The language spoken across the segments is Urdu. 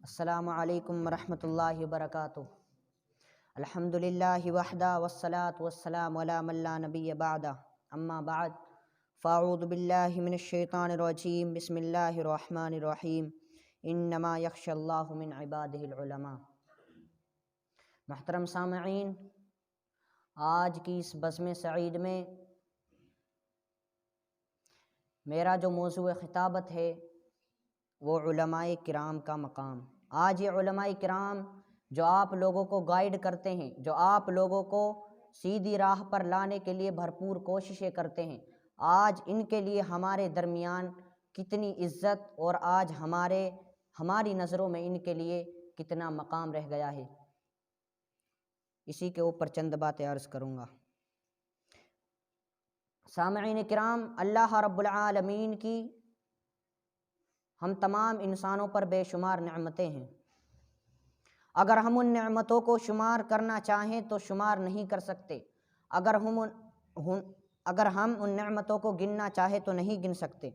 السلام علیکم ورحمۃ اللہ وبرکاتہ۔ الحمدللہ وحدہ والصلاة والسلام علی من لا نبی بعدہ، اما بعد فاعوذ باللہ من الشیطان الرجیم، بسم اللہ الرحمن الرحیم، انما یخشی اللہ من عبادہ العلماء۔ محترم سامعین، آج کی اس بزم سعید میں میرا جو موضوع خطابت ہے وہ علماء کرام کا مقام۔ آج یہ علماء کرام جو آپ لوگوں کو گائیڈ کرتے ہیں، جو آپ لوگوں کو سیدھی راہ پر لانے کے لیے بھرپور کوششیں کرتے ہیں، آج ان کے لیے ہمارے درمیان کتنی عزت اور آج ہماری نظروں میں ان کے لیے کتنا مقام رہ گیا ہے، اسی کے اوپر چند باتیں عرض کروں گا۔ سامعین کرام، اللہ رب العالمین کی ہم تمام انسانوں پر بے شمار نعمتیں ہیں۔ اگر ہم ان نعمتوں کو شمار کرنا چاہیں تو شمار نہیں کر سکتے، اگر ہم ان نعمتوں کو گننا چاہیں تو نہیں گن سکتے۔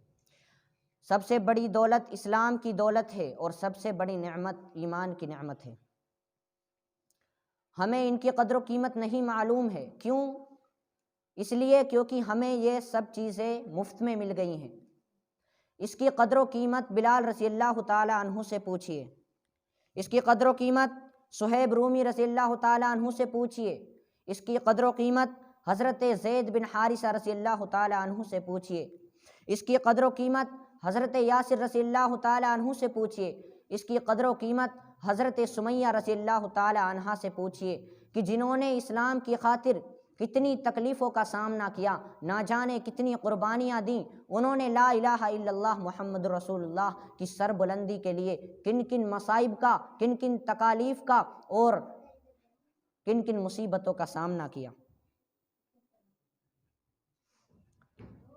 سب سے بڑی دولت اسلام کی دولت ہے اور سب سے بڑی نعمت ایمان کی نعمت ہے۔ ہمیں ان کی قدر و قیمت نہیں معلوم ہے۔ کیوں؟ اس لیے کیونکہ ہمیں یہ سب چیزیں مفت میں مل گئی ہیں۔ اس کی قدر و قیمت بلال رضی اللہ تعالی عنہ سے پوچھئے، اس کی قدر و قیمت صہیب رومی رضی اللہ تعالی عنہ سے پوچھئے، اس کی قدر و قیمت حضرت زید بن حارثہ رضی اللہ تعالی عنہ سے پوچھئے، اس کی قدر و قیمت حضرت یاسر رضی اللہ تعالی عنہ سے پوچھئے، اس کی قدر و قیمت حضرت سمیہ رضی اللہ تعالی عنہا سے پوچھئے کہ جنہوں نے اسلام کی خاطر کتنی تکلیفوں کا سامنا کیا، نہ جانے کتنی قربانیاں دیں، انہوں نے لا الہ الا اللہ محمد رسول اللہ کی سر بلندی کے لیے کن کن مصائب کا، کن کن تکالیف کا اور کن کن مصیبتوں کا سامنا کیا۔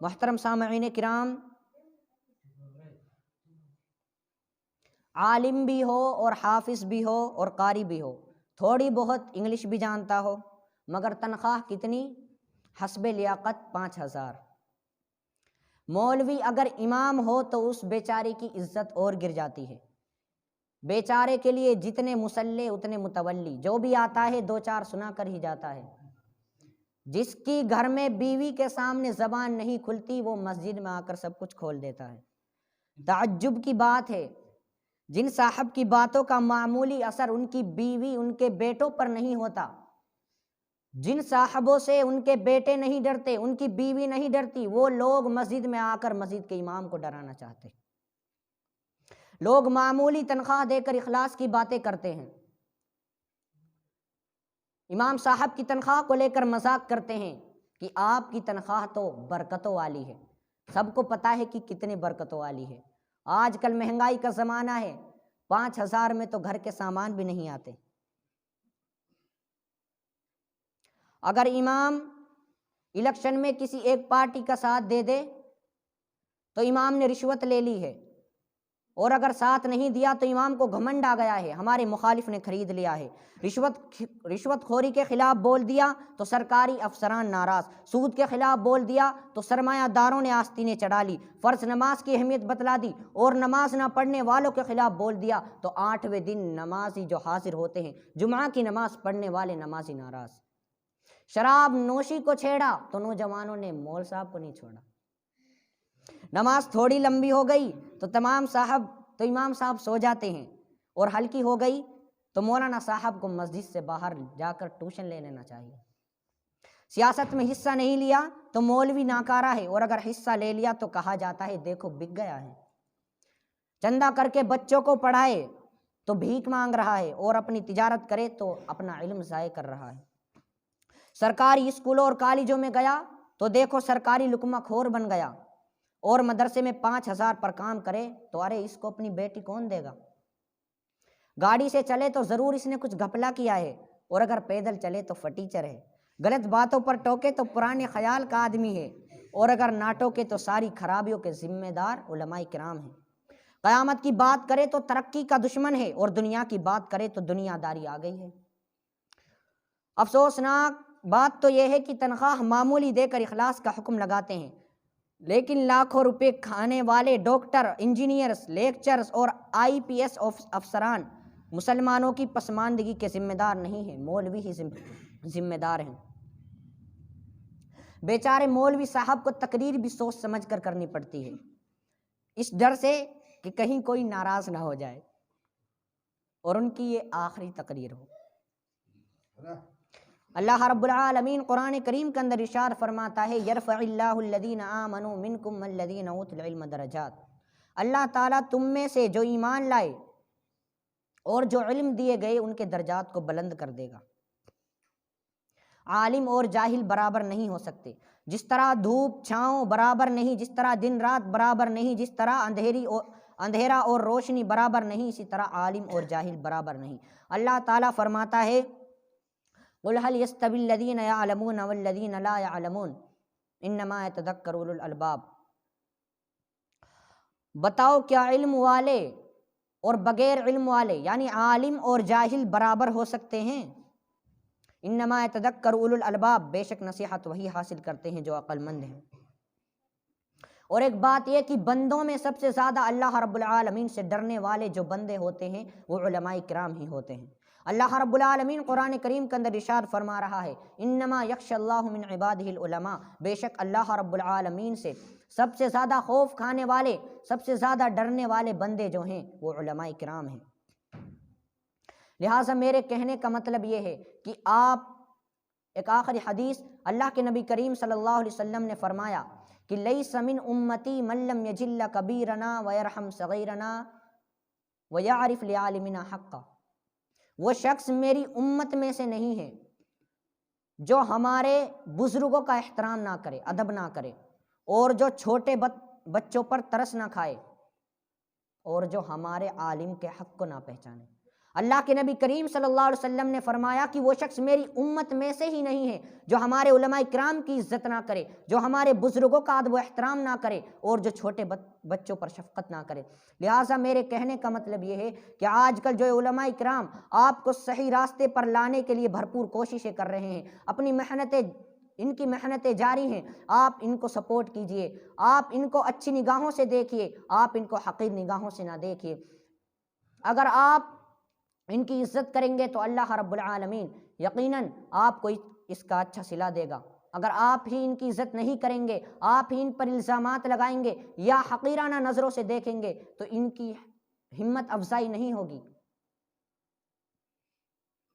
محترم سامعین کرام، عالم بھی ہو اور حافظ بھی ہو اور قاری بھی ہو، تھوڑی بہت انگلش بھی جانتا ہو، مگر تنخواہ کتنی؟ حسب لیاقت 5000۔ مولوی اگر امام ہو تو اس بیچارے کی عزت اور گر جاتی ہے۔ بیچارے کے لیے جتنے مصلی اتنے متولی، جو بھی آتا ہے دو چار سنا کر ہی جاتا ہے۔ جس کی گھر میں بیوی کے سامنے زبان نہیں کھلتی وہ مسجد میں آ کر سب کچھ کھول دیتا ہے۔ تعجب کی بات ہے، جن صاحب کی باتوں کا معمولی اثر ان کی بیوی ان کے بیٹوں پر نہیں ہوتا، جن صاحبوں سے ان کے بیٹے نہیں ڈرتے، ان کی بیوی نہیں ڈرتی، وہ لوگ مسجد میں آ کر مسجد کے امام کو ڈرانا چاہتے۔ لوگ معمولی تنخواہ دے کر اخلاص کی باتیں کرتے ہیں، امام صاحب کی تنخواہ کو لے کر مذاق کرتے ہیں کہ آپ کی تنخواہ تو برکتوں والی ہے۔ سب کو پتہ ہے کہ کتنی برکتوں والی ہے۔ آج کل مہنگائی کا زمانہ ہے، 5000 میں تو گھر کے سامان بھی نہیں آتے۔ اگر امام الیکشن میں کسی ایک پارٹی کا ساتھ دے دے تو امام نے رشوت لے لی ہے، اور اگر ساتھ نہیں دیا تو امام کو گھمنڈ آ گیا ہے، ہمارے مخالف نے خرید لیا ہے۔ رشوت خوری کے خلاف بول دیا تو سرکاری افسران ناراض، سود کے خلاف بول دیا تو سرمایہ داروں نے آستینیں چڑھا لی، فرض نماز کی اہمیت بتلا دی، اور نماز نہ پڑھنے والوں کے خلاف بول دیا تو 8ویں دن نمازی جو حاضر ہوتے ہیں، جمعہ کی نماز پڑھنے والے نمازی ناراض۔ شراب نوشی کو چھیڑا تو نوجوانوں نے مول صاحب کو نہیں چھوڑا۔ نماز تھوڑی لمبی ہو گئی تو امام صاحب سو جاتے ہیں، اور ہلکی ہو گئی تو مولانا صاحب کو مسجد سے باہر جا کر ٹیوشن لے لینا چاہیے۔ سیاست میں حصہ نہیں لیا تو مولوی ناکارہ ہے، اور اگر حصہ لے لیا تو کہا جاتا ہے دیکھو بک گیا ہے۔ چندہ کر کے بچوں کو پڑھائے تو بھیک مانگ رہا ہے، اور اپنی تجارت کرے تو اپنا علم ضائع کر رہا ہے۔ سرکاری اسکولوں اور کالجوں میں گیا تو دیکھو سرکاری لقمہ کھور بن گیا، اور مدرسے میں 5000 پر کام کرے تو ارے اس کو اپنی بیٹی کون دے گا؟ گاڑی سے چلے تو ضرور اس نے کچھ گھپلا کیا ہے، اور اگر پیدل چلے تو فٹیچر ہے۔ غلط باتوں پر ٹوکے تو پرانے خیال کا آدمی ہے، اور اگر نہ ٹوکے تو ساری خرابیوں کے ذمہ دار علماء کرام ہیں۔ قیامت کی بات کرے تو ترقی کا دشمن ہے، اور دنیا کی بات کرے تو دنیا داری آ گئی ہے۔ افسوسناک بات تو یہ ہے کہ تنخواہ معمولی دے کر اخلاص کا حکم لگاتے ہیں، لیکن لاکھوں روپے کھانے والے ڈاکٹر، انجینئرز، لیکچرز اور IPS افسران مسلمانوں کی پسماندگی کے ذمہ دار نہیں ہیں، مولوی ہی ذمہ دار ہیں۔ بیچارے مولوی صاحب کو تقریر بھی سوچ سمجھ کر کرنی پڑتی ہے، اس ڈر سے کہ کہیں کوئی ناراض نہ ہو جائے اور ان کی یہ آخری تقریر ہو۔ اللہ رب العالمین قرآن کریم کے اندر ارشاد فرماتا ہے یرفع اللہ الذین آمنوا منکم والذین اوتوا العلم درجات، اللہ تعالیٰ تم میں سے جو ایمان لائے اور جو علم دیے گئے ان کے درجات کو بلند کر دے گا۔ عالم اور جاہل برابر نہیں ہو سکتے، جس طرح دھوپ چھاؤں برابر نہیں، جس طرح دن رات برابر نہیں، جس طرح اندھیرا اور روشنی برابر نہیں، اسی طرح عالم اور جاہل برابر نہیں۔ اللہ تعالیٰ فرماتا ہے قُلْ هَلْ يَسْتَوِي الَّذِينَ يَعْلَمُونَ وَالَّذِينَ لَا يَعْلَمُونَ إِنَّمَا يَتَذَكَّرُ أُولُو الْأَلْبَابِ، بتاؤ کیا علم والے اور بغیر علم والے یعنی عالم اور جاہل برابر ہو سکتے ہیں؟ انما یتذکر اولو الالباب، بے شک نصیحت وہی حاصل کرتے ہیں جو عقل مند ہیں۔ اور ایک بات یہ کہ بندوں میں سب سے زیادہ اللہ رب العالمین سے ڈرنے والے جو بندے ہوتے ہیں وہ علماء کرام ہی ہوتے ہیں۔ اللہ رب العالمین قرآن کریم کے اندر ارشاد فرما رہا ہے انما یخشی اللہ من عبادہ العلماء، بے شک اللہ رب العالمین سے سب سے زیادہ خوف کھانے والے، سب سے زیادہ ڈرنے والے بندے جو ہیں وہ علماء کرام ہیں۔ لہٰذا میرے کہنے کا مطلب یہ ہے کہ آپ، ایک آخری حدیث اللہ کے نبی کریم صلی اللہ علیہ وسلم نے فرمایا کہ لیس من امتی من لم یجل کبیرنا ویرحم صغیرنا ویعرف لعالمنا حقا، وہ شخص میری امت میں سے نہیں ہے جو ہمارے بزرگوں کا احترام نہ کرے، ادب نہ کرے، اور جو چھوٹے بچوں پر ترس نہ کھائے، اور جو ہمارے عالم کے حق کو نہ پہچانے۔ اللہ کے نبی کریم صلی اللہ علیہ وسلم نے فرمایا کہ وہ شخص میری امت میں سے ہی نہیں ہے جو ہمارے علماء کرام کی عزت نہ کرے، جو ہمارے بزرگوں کا ادب و احترام نہ کرے، اور جو چھوٹے بچوں پر شفقت نہ کرے۔ لہٰذا میرے کہنے کا مطلب یہ ہے کہ آج کل جو علماء کرام آپ کو صحیح راستے پر لانے کے لیے بھرپور کوششیں کر رہے ہیں، اپنی ان کی محنتیں جاری ہیں، آپ ان کو سپورٹ کیجئے، آپ ان کو اچھی نگاہوں سے دیکھیے، آپ ان کو حقیر نگاہوں سے نہ دیکھیے۔ اگر آپ ان کی عزت کریں گے تو اللہ رب العالمین یقیناً آپ کو اس کا اچھا صلہ دے گا۔ اگر آپ ہی ان کی عزت نہیں کریں گے، آپ ہی ان پر الزامات لگائیں گے یا حقیرانہ نظروں سے دیکھیں گے تو ان کی ہمت افزائی نہیں ہوگی۔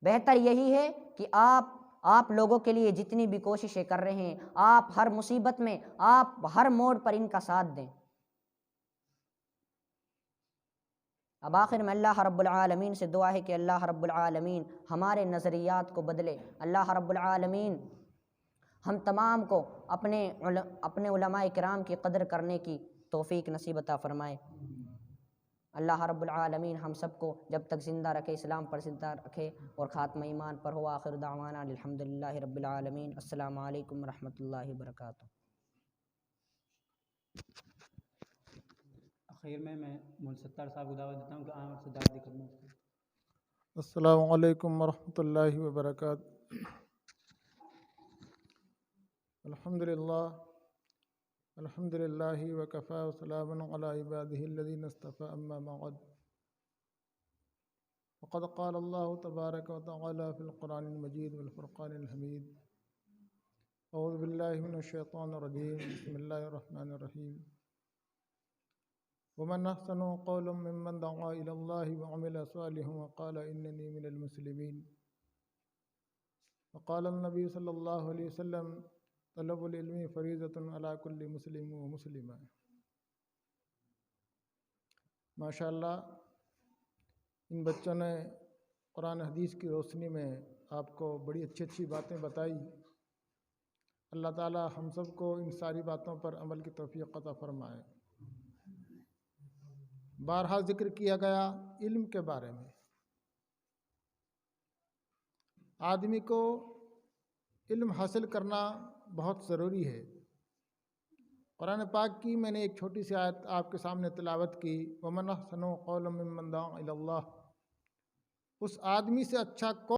بہتر یہی ہے کہ آپ لوگوں کے لیے جتنی بھی کوششیں کر رہے ہیں، آپ ہر مصیبت میں، آپ ہر موڑ پر ان کا ساتھ دیں۔ اب آخر میں اللہ رب العالمین سے دعا ہے کہ اللہ رب العالمین ہمارے نظریات کو بدلے، اللہ رب العالمین ہم تمام کو اپنے علماء کرام کی قدر کرنے کی توفیق نصیب عطا فرمائے۔ اللہ رب العالمین ہم سب کو جب تک زندہ رکھے اسلام پر زندہ رکھے اور خاتمہ ایمان پر ہو۔ آخر دعوانا الحمدللہ رب العالمین۔ السلام علیکم ورحمۃ اللہ وبرکاتہ۔ آخر میں مول ستار صاحب کو دعوت دیتا ہوں کہ عام سے دعوت کرنا۔ السلام علیکم ورحمۃ اللہ وبرکاتہ۔ الحمد للہ وکفی وسلام علی عبادہ الذین اصطفی، اما بعد، فقد قال اللہ تبارک وتعالی فی القرآن المجید والفرقان الحمید، اعوذ باللہ من الشیطان الرجیم، بسم اللہ الرحمن الرحیم، ومن احسن قولا ممن دعا الی اللہ وعمل صالحا وقال اننی من المسلمین، وقال النبی صلی اللہ علیہ وسلم طلب العلم فریضۃ علی کل مسلم و مسلمہ۔ ماشاءاللہ ان بچوں نے قرآن حدیث کی روشنی میں آپ کو بڑی اچھی باتیں بتائی۔ اللہ تعالی ہم سب کو ان ساری باتوں پر عمل کی توفیق عطا فرمائے۔ بارہا ذکر کیا گیا علم کے بارے میں۔ آدمی کو علم حاصل کرنا بہت ضروری ہے۔ قرآن پاک کی میں نے ایک چھوٹی سی آیت آپ کے سامنے تلاوت کی، وَمَنْ أَحْسَنُ قَوْلًا مِّمَّنْ دَعَا إِلَى اللَّهِ، اس آدمی سے اچھا